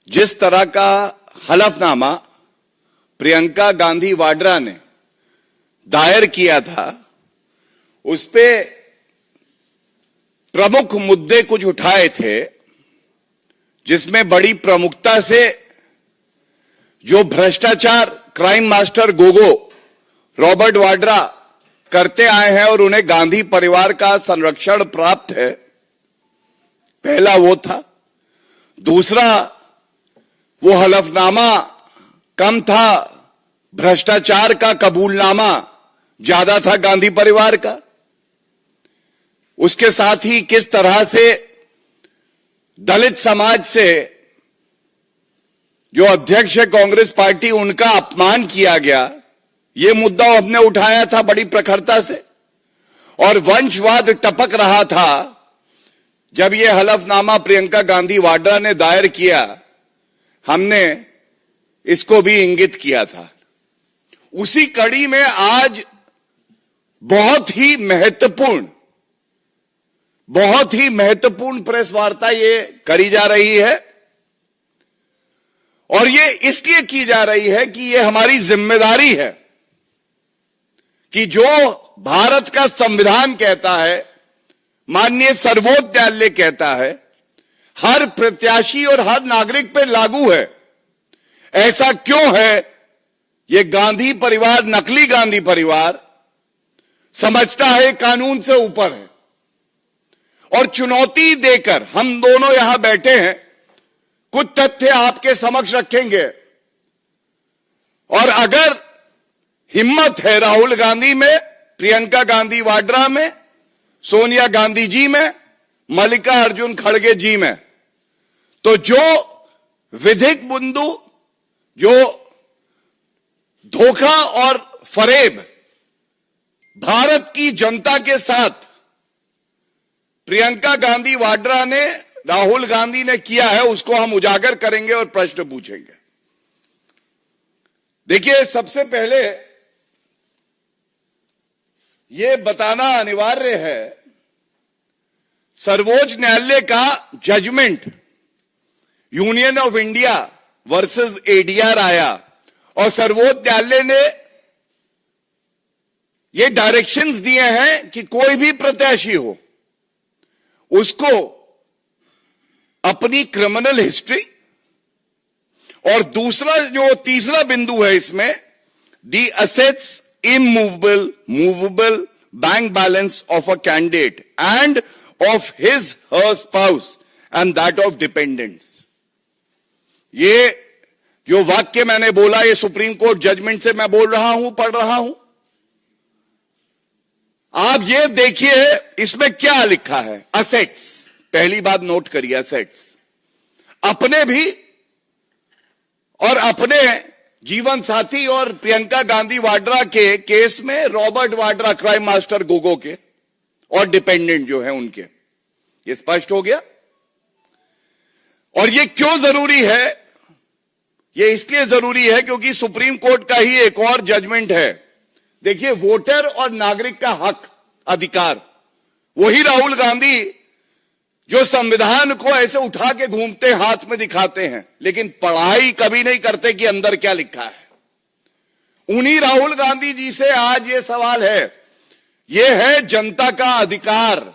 जिस तरह का हलफनामा प्रियंका गांधी वाड्रा ने दायर किया था, उस पे प्रमुख मुद्दे कुछ उठाए थे, जिसमें बड़ी प्रमुखता से जो भ्रष्टाचार crime master Gogo Robert Vadra करते आए हैं और उन्हें गांधी परिवार का संरक्षण प्राप्त है, पहला वो था। दूसरा, वो हलफनामा कम था, भ्रष्टाचार का कबूलनामा ज्यादा था गांधी परिवार का। उसके साथ ही किस तरह से दलित समाज से जो अध्यक्ष है कांग्रेस पार्टी, उनका अपमान किया गया, यह मुद्दा हमने उठाया था बड़ी प्रखरता से। और वंशवाद टपक रहा था जब यह हलफनामा प्रियंका गांधी वाड्रा ने दायर किया, हमने इसको भी इंगित किया था। उसी कड़ी में आज बहुत ही महत्वपूर्ण प्रेस वार्ता ये करी जा रही है, और ये इसलिए की जा रही है कि ये हमारी जिम्मेदारी है कि जो भारत का संविधान कहता है, माननीय सर्वोच्च न्यायालय कहता है, हर प्रत्याशी और हर नागरिक पे लागू है। ऐसा क्यों है? ये गांधी परिवार, नकली गांधी परिवार समझता है कानून से ऊपर है, और चुनौती देकर हम दोनों यहां बैठे हैं, कुछ तथ्य आपके समक्ष रखेंगे, और अगर हिम्मत है राहुल गांधी में, प्रियंका गांधी वाड्रा में, सोनिया गांधी जी में, मल्लिकार्जुन खड़गे जी में, तो जो विधिक बिंदु, जो धोखा और फरेब भारत की जनता के साथ प्रियंका गांधी वाड्रा ने, राहुल गांधी ने किया है, उसको हम उजागर करेंगे और प्रश्न पूछेंगे। देखिए, सबसे पहले यह बताना अनिवार्य है, सर्वोच्च न्यायालय का judgement union of India versus ADR आया, और सर्वोच्च न्यायालय ने ये डायरेक्शंस दिए हैं कि कोई भी प्रत्याशी हो, उसको अपनी क्रिमिनल हिस्ट्री, और दूसरा जो तीसरा बिंदु है इसमें, the assets, immovable, movable bank balance of a candidate end of his her spouse and that of dependents. ये जो वाक्य मैंने बोला, ये सुप्रीम कोर्ट जजमेंट से मैं बोल रहा हूं, पढ़ रहा हूं। आप ये देखिए इसमें क्या लिखा है। असेट्स, पहली बात नोट करिए, असेट्स अपने भी और अपने जीवन साथी और प्रियंका गांधी वाड्रा के केस में Robert Vadra crime master Gogo के और डिपेंडेंट जो है उनके, ये स्पष्ट हो गया। और ये क्यों जरूरी है? ये इसलिए जरूरी है क्योंकि सुप्रीम कोर्ट का ही एक और जजमेंट है। देखिए, वोटर और नागरिक का हक, अधिकार, वही राहुल गांधी जो संविधान को ऐसे उठा के घूमते हाथ में दिखाते हैं, लेकिन पढ़ाई कभी नहीं करते कि अंदर क्या लिखा है। उन्हीं राहुल गांधी जी से आज ये सवाल है। ये है जनता का अधिकार,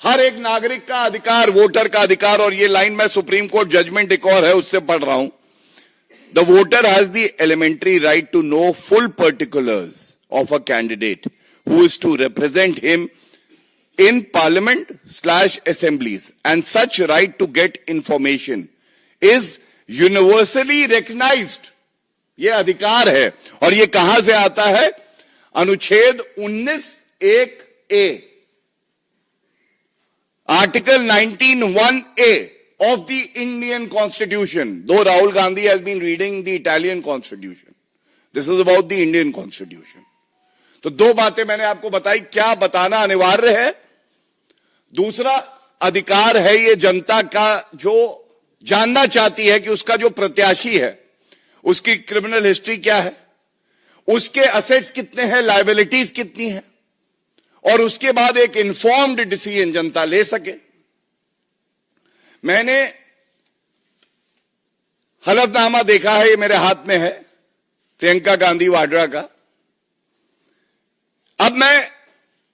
हर एक नागरिक का अधिकार, वोटर का अधिकार। और ये लाइन मैं सुप्रीम कोर्ट जजमेंट एक और है उससे पढ़ रहा हूं। The voter has the elementary right to know full particulars of a candidate who is to represent him in parliament/assemblies, and such right to get information is universally recognized. ये अधिकार है। और ये कहां से आता है? अनुच्छेद 19(1)(a, article 19(1)(a of the Indian Constitution. Though Rahul Gandhi has been reading the Italian Constitution, this is about the Indian Constitution. तो दो बातें मैंने आपको बताई, क्या बताना अनिवार्य है। दूसरा अधिकार है ये जनता का, जो जानना चाहती है कि उसका जो प्रत्याशी है उसकी क्रिमिनल हिस्ट्री क्या है, उसके असेट्स कितने हैं, लायबिलिटीज कितनी है, और उसके बाद एक इन्फॉर्म्ड डिसीजन जनता ले सके। मैंने हलफनामा देखा है, ये मेरे हाथ में है, प्रियंका गांधी वाड्रा का। अब मैं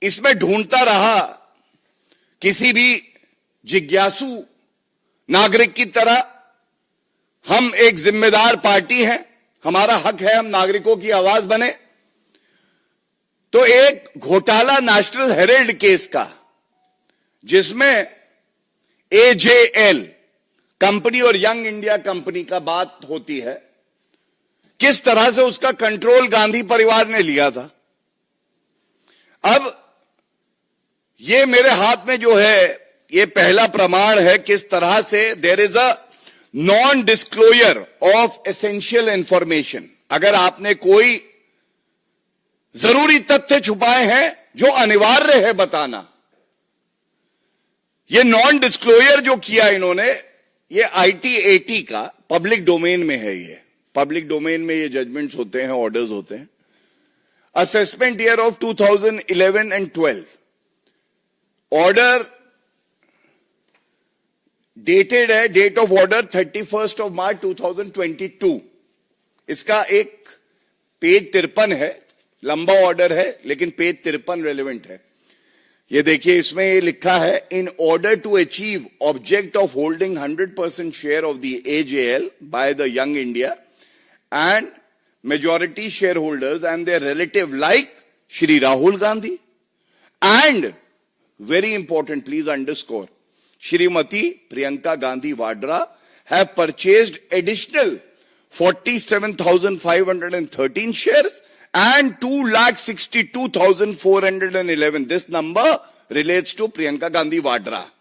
इसमें ढूंढता रहा किसी भी जिज्ञासु नागरिक की तरह। हम एक जिम्मेदार पार्टी हैं, हमारा हक है हम नागरिकों की आवाज बने। तो एक घोटाला नेशनल हेराल्ड केस का, जिसमें AJL कंपनी और यंग इंडिया कंपनी का बात होती है, किस तरह से उसका कंट्रोल गांधी परिवार ने लिया था। अब ये मेरे हाथ में जो है, ये पहला प्रमाण है किस तरह से there is a non disclosure of essential information. अगर आपने कोई जरूरी तथ्य छुपाए हैं जो अनिवार्य है बताना, ये नॉन डिस्क्लोजर जो किया इन्होंने, ये IT-80 का पब्लिक डोमेन में है। ये पब्लिक डोमेन में ये जजमेंट्स होते हैं, ऑर्डर्स होते हैं। Assessment year of 2011 and 12, order dated है, date of order 31 of March 2022। इसका एक पेज 53 है, लंबा ऑर्डर है लेकिन पेज 53 रेलेवेंट है। ये देखिए, इसमें ये लिखा है, in order to achieve object of holding 100% share of the AJL by the young India and majority share holders and their relative like Shri Rahul Gandhi and, very important, please underscore, Shrimati Priyanka Gandhi Vadra have purchased additional 47,513 shares and 2,62,411. This number relates to Priyanka Gandhi Vadra.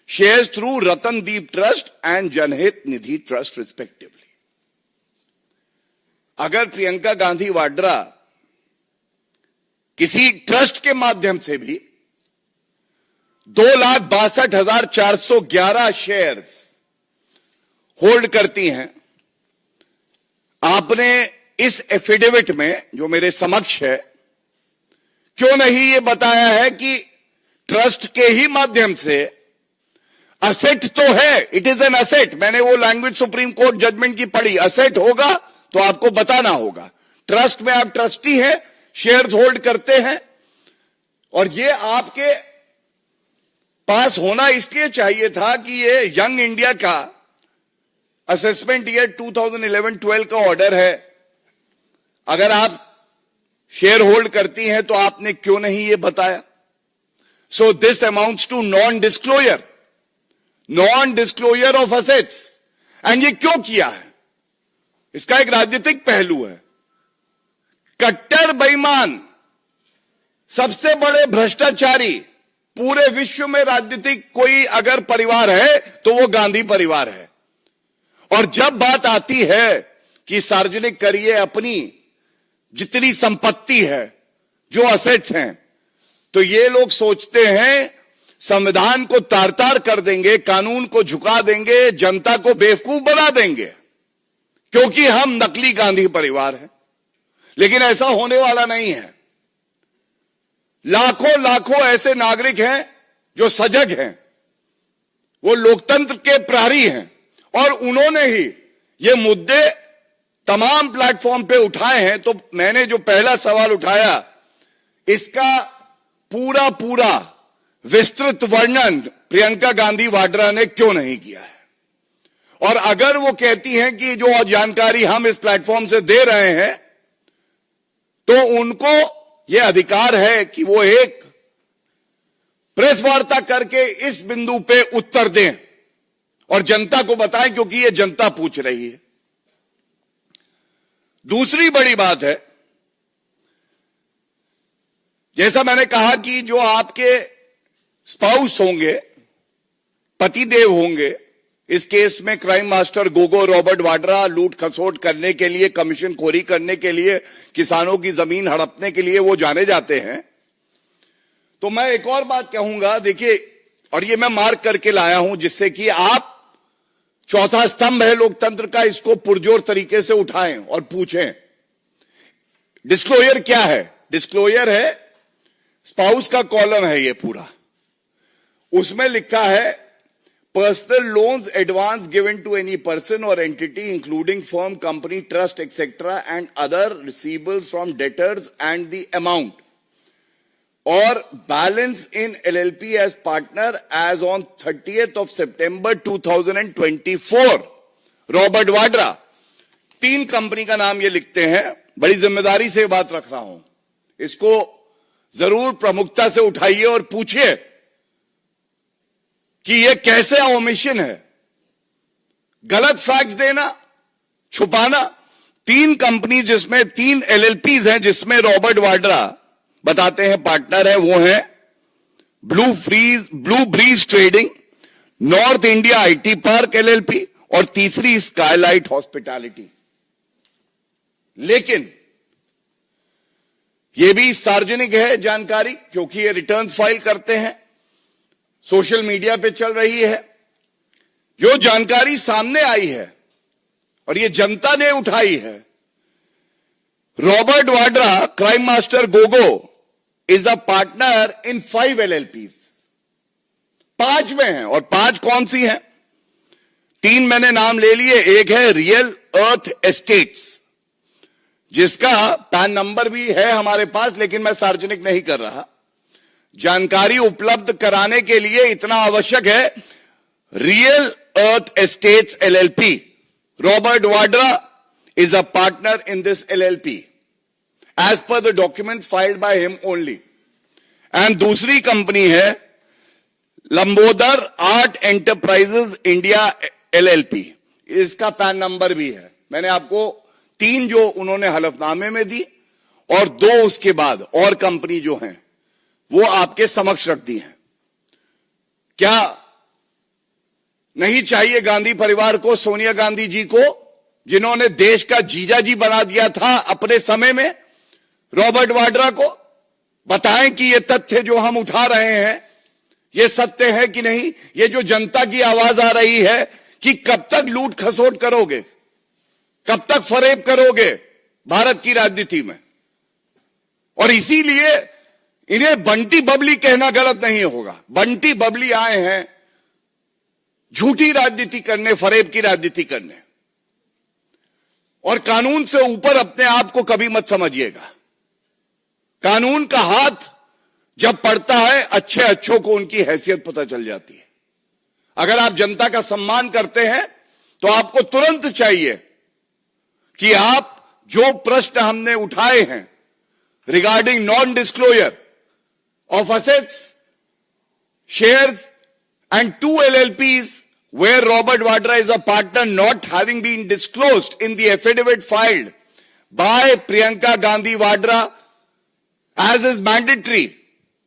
Shares through Ratandeep Trust and Janhit Nidhi Trust respectively. अगर प्रियंका गांधी वाड्रा किसी trust के माध्यम से भी 2,62,411 shares hold करती हैं, आपने इस एफिडेविट में जो मेरे समक्ष है क्यों नहीं ये बताया है कि ट्रस्ट के ही माध्यम से असेट तो है, इट इज एन असेट। मैंने वो लैंग्वेज सुप्रीम कोर्ट जजमेंट की पढ़ी, असेट होगा तो आपको बताना होगा। ट्रस्ट में आप ट्रस्टी हैं, शेयर्स होल्ड करते हैं, और ये आपके पास होना इसलिए चाहिए था कि ये यंग इंडिया का असेसमेंट ईयर 2011-12 का ऑर्डर है। अगर आप शेयर होल्ड करती हैं तो आपने क्यों नहीं ये बताया? So this amounts to non disclosure of assets. And ये क्यों किया है? इसका एक राजनीतिक पहलू है। कट्टर बेईमान, सबसे बड़े भ्रष्टाचारी पूरे विश्व में राजनीतिक कोई अगर परिवार है तो वो गांधी परिवार है। और जब बात आती है कि सार्वजनिक करिए अपनी जितनी संपत्ति है, जो असेट्स हैं, तो ये लोग सोचते हैं संविधान को तार-तार कर देंगे, कानून को झुका देंगे, जनता को बेवकूफ बना देंगे, क्योंकि हम नकली गांधी परिवार हैं। लेकिन ऐसा होने वाला नहीं है। लाखों लाखों ऐसे नागरिक हैं जो सजग हैं, वो लोकतंत्र के प्रहरी हैं, और उन्होंने ही ये मुद्दे तमाम प्लेटफॉर्म पे उठाए हैं। तो मैंने जो पहला सवाल उठाया, इसका पूरा पूरा विस्तृत वर्णन प्रियंका गांधी वाड्रा ने क्यों नहीं किया है। और अगर वो कहती हैं कि जो जानकारी हम इस प्लेटफॉर्म से दे रहे हैं, तो उनको यह अधिकार है कि वो एक प्रेस वार्ता करके इस बिंदु पे उत्तर दें और जनता को बताएं, क्योंकि ये जनता पूछ रही है। दूसरी बड़ी बात है, जैसा मैंने कहा कि जो आपके स्पाउस होंगे, पतिदेव होंगे, इस केस में crime master Gogo Robert Vadra लूट खसोट करने के लिए, कमीशन खोरी करने के लिए, किसानों की जमीन हड़पने के लिए वो जाने जाते हैं। तो मैं एक और बात कहूंगा, देखिए, और ये मैं मार्क करके लाया हूं जिससे कि आप, चौथा स्तंभ है लोकतंत्र का, इसको पुरजोर तरीके से उठाएं और पूछें। डिस्क्लोजर क्या है? डिस्क्लोजर है, स्पाउस का कॉलम है ये पूरा, उसमें लिखा है personal loans advance given to any person or entity including firm, company, trust, etc. and other receivables from debtors and the amount or balance in LLP as partner as on 30th of September 2024. Robert Vadra, 3 company का नाम ये लिखते हैं। बड़ी जिम्मेदारी से बात रख रहा हूं, इसको जरूर प्रमुखता से उठाइए और पूछिए कि ये कैसे ओमिशन है। गलत फैक्ट्स देना, छुपाना। 3 कंपनी जिसमें 3 LLPs हैं, जिसमें रॉबर्ट वाड्रा बताते हैं पार्टनर है, वो है blue breeze trading, north India IT park LLP और तीसरी स्काईलाइट हॉस्पिटैलिटी। लेकिन यह भी सार्वजनिक है जानकारी, क्योंकि ये रिटर्न्स फाइल करते हैं, सोशल मीडिया पे चल रही है। जो जानकारी सामने आई है और ये जनता ने उठाई है, Robert Vadra, crime master Gogo is the partner in 5 LLPs। 5 में हैं, और 5 कौन सी हैं? 3 मैंने नाम ले लिए। एक है रियल अर्थ एस्टेट्स, जिसका पैन नंबर भी है हमारे पास, लेकिन मैं सार्वजनिक नहीं कर रहा। जानकारी उपलब्ध कराने के लिए इतना आवश्यक है, real earth estates LLP, Robert Vadra is a partner in this LLP as per the documents filed by him only. And दूसरी कंपनी है Lambodar art enterprises India LLP, इसका पैन नंबर भी है। मैंने आपको 3 जो उन्होंने हलफनामे में दी और 2 उसके बाद और कंपनी जो हैं वो आपके समक्ष रख दी हैं। क्या नहीं चाहिए गांधी परिवार को, सोनिया गांधी जी को, जिन्होंने देश का जीजा जी बना दिया था अपने समय में, रॉबर्ट वाड्रा को? बताएं कि ये तथ्य जो हम उठा रहे हैं ये सत्य है कि नहीं। ये जो जनता की आवाज आ रही है कि कब तक लूट खसोट करोगे, कब तक फरेब करोगे भारत की राजनीति में। और इसीलिए इन्हें बंटी बबली कहना गलत नहीं होगा। बंटी बबली आए हैं झूठी राजनीति करने, फरेब की राजनीति करने। और कानून से ऊपर अपने आप को कभी मत समझिएगा। कानून का हाथ जब पड़ता है, अच्छे अच्छों को उनकी हैसियत पता चल जाती है। अगर आप जनता का सम्मान करते हैं तो आपको तुरंत चाहिए कि आप जो प्रश्न हमने उठाए हैं regarding non disclosure of assets, shares and 2 LLPs where Robert Vadra is a partner not having been disclosed in the affidavit filed by Priyanka Gandhi Vadra as is mandatory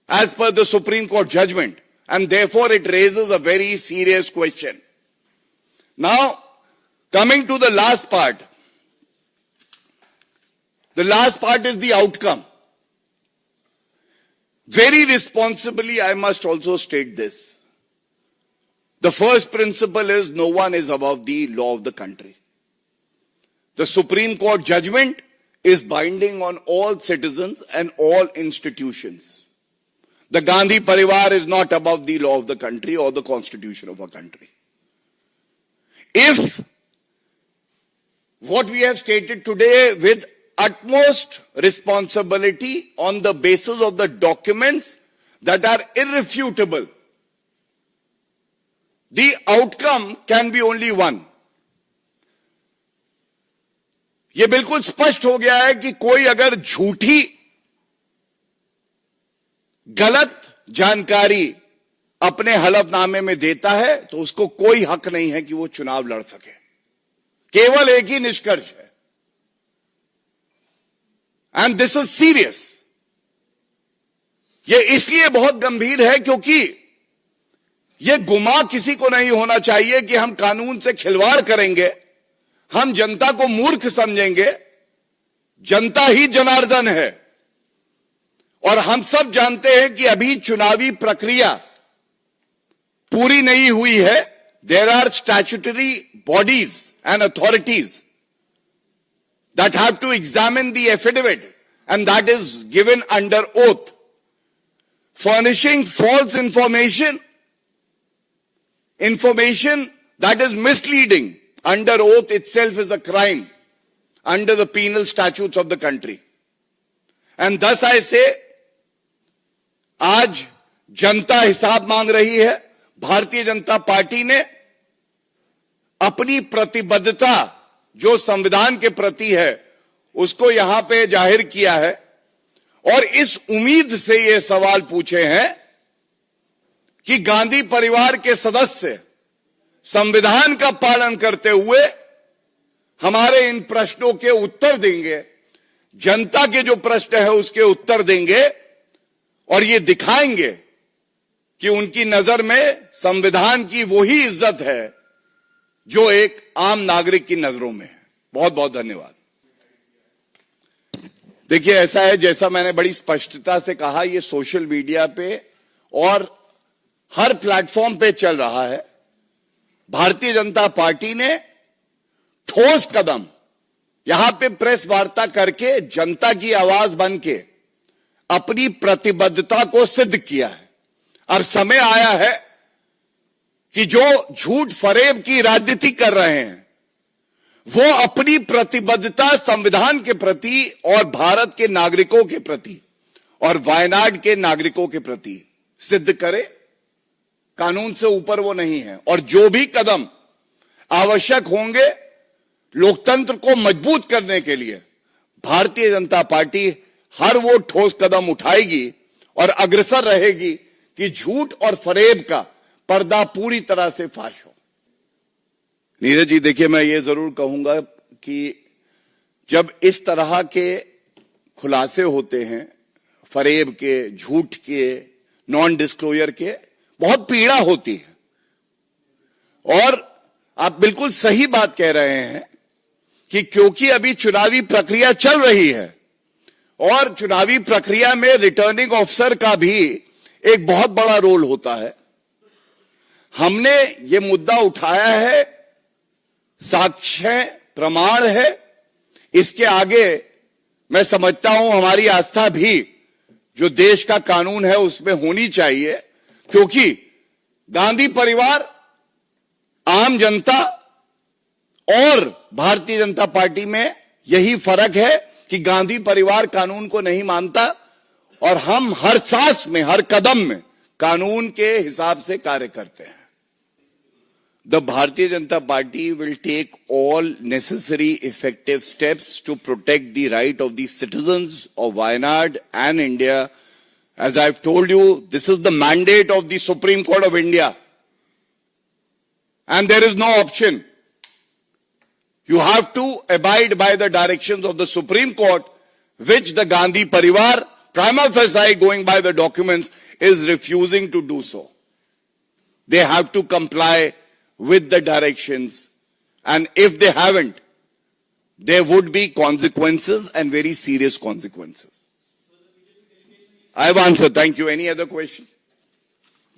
as per the Supreme Court judgment, and therefore it raises a very serious question. Now, coming to the last part. The last part is the outcome. Very responsibly, I must also state this. The first principle is no one is above the law of the country. The Supreme Court judgment is binding on all citizens and all institutions. The Gandhi Parivar is not above the law of the country or the constitution of our country. If what we have stated today with utmost responsibility on the basis of the documents that are irrefutable, the outcome can be only one. यह बिल्कुल स्पष्ट हो गया है कि कोई अगर झूठी गलत जानकारी अपने हलफनामे में देता है तो उसको कोई हक नहीं है कि वो चुनाव लड़ सके। केवल एक ही निष्कर्ष है, एंड दिस इज सीरियस। यह इसलिए बहुत गंभीर है क्योंकि यह गुमा किसी को नहीं होना चाहिए कि हम कानून से खिलवाड़ करेंगे, हम जनता को मूर्ख समझेंगे। जनता ही जनार्दन है और हम सब जानते हैं कि अभी चुनावी प्रक्रिया पूरी नहीं हुई है। There are statutory bodies and authorities that have to examine the affidavit, and that is given under oath. Furnishing false information information that is misleading under oath itself is a crime under the penal statutes of the country. And thus I say, आज जनता हिसाब मांग रही है. Bharatiya Janata party ने अपनी प्रतिबद्धता जो संविधान के प्रति है उसको यहां पे जाहिर किया है और इस उम्मीद से ये सवाल पूछे हैं कि गांधी परिवार के सदस्य संविधान का पालन करते हुए हमारे इन प्रश्नों के उत्तर देंगे, जनता के जो प्रश्न है उसके उत्तर देंगे और ये दिखाएंगे कि उनकी नजर में संविधान की वही इज्जत है जो एक आम नागरिक की नजरों में है. बहुत बहुत धन्यवाद. देखिए, ऐसा है, जैसा मैंने बड़ी स्पष्टता से कहा, ये सोशल मीडिया पे और हर प्लेटफॉर्म पे चल रहा है. भारतीय जनता पार्टी ने ठोस कदम यहां पे प्रेस वार्ता करके जनता की आवाज बन के अपनी प्रतिबद्धता को सिद्ध किया है. अब समय आया है कि जो झूठ फरेब की राजनीति कर रहे हैं वो अपनी प्रतिबद्धता संविधान के प्रति और भारत के नागरिकों के प्रति और वायनाड के नागरिकों के प्रति सिद्ध करे. कानून से ऊपर वो नहीं है और जो भी कदम आवश्यक होंगे लोकतंत्र को मजबूत करने के लिए भारतीय जनता पार्टी हर वो ठोस कदम उठाएगी और अग्रसर रहेगी कि झूठ और फरेब का पर्दा पूरी तरह से फाश हो. नीरज जी, देखिए, मैं ये जरूर कहूंगा कि जब इस तरह के खुलासे होते हैं फरेब के, झूठ के, नॉन डिस्क्लोजर के, बहुत पीड़ा होती है. और आप बिल्कुल सही बात कह रहे हैं कि क्योंकि अभी चुनावी प्रक्रिया चल रही है और चुनावी प्रक्रिया में रिटर्निंग ऑफिसर का भी एक बहुत बड़ा रोल होता है. हमने ये मुद्दा उठाया है, साक्ष्य प्रमाण है, इसके आगे मैं समझता हूं हमारी आस्था भी जो देश का कानून है उसमें होनी चाहिए, क्योंकि गांधी परिवार, आम जनता और भारतीय जनता पार्टी में यही फर्क है कि गांधी परिवार कानून को नहीं मानता और हम हर सांस में, हर कदम में कानून के हिसाब से कार्य करते हैं. The Bharatiya Janata Party will take all necessary effective steps to protect the right of the citizens of Wayanad and India. As I've told you, this is the mandate of the Supreme Court of India. And there is no option. You have to abide by the directions of the Supreme Court, which the Gandhi Parivar, prima facie going by the documents, is refusing to do so. They have to comply with the directions, and if they haven't, there would be consequences and very serious consequences. I have answered. Thank you. Any other question?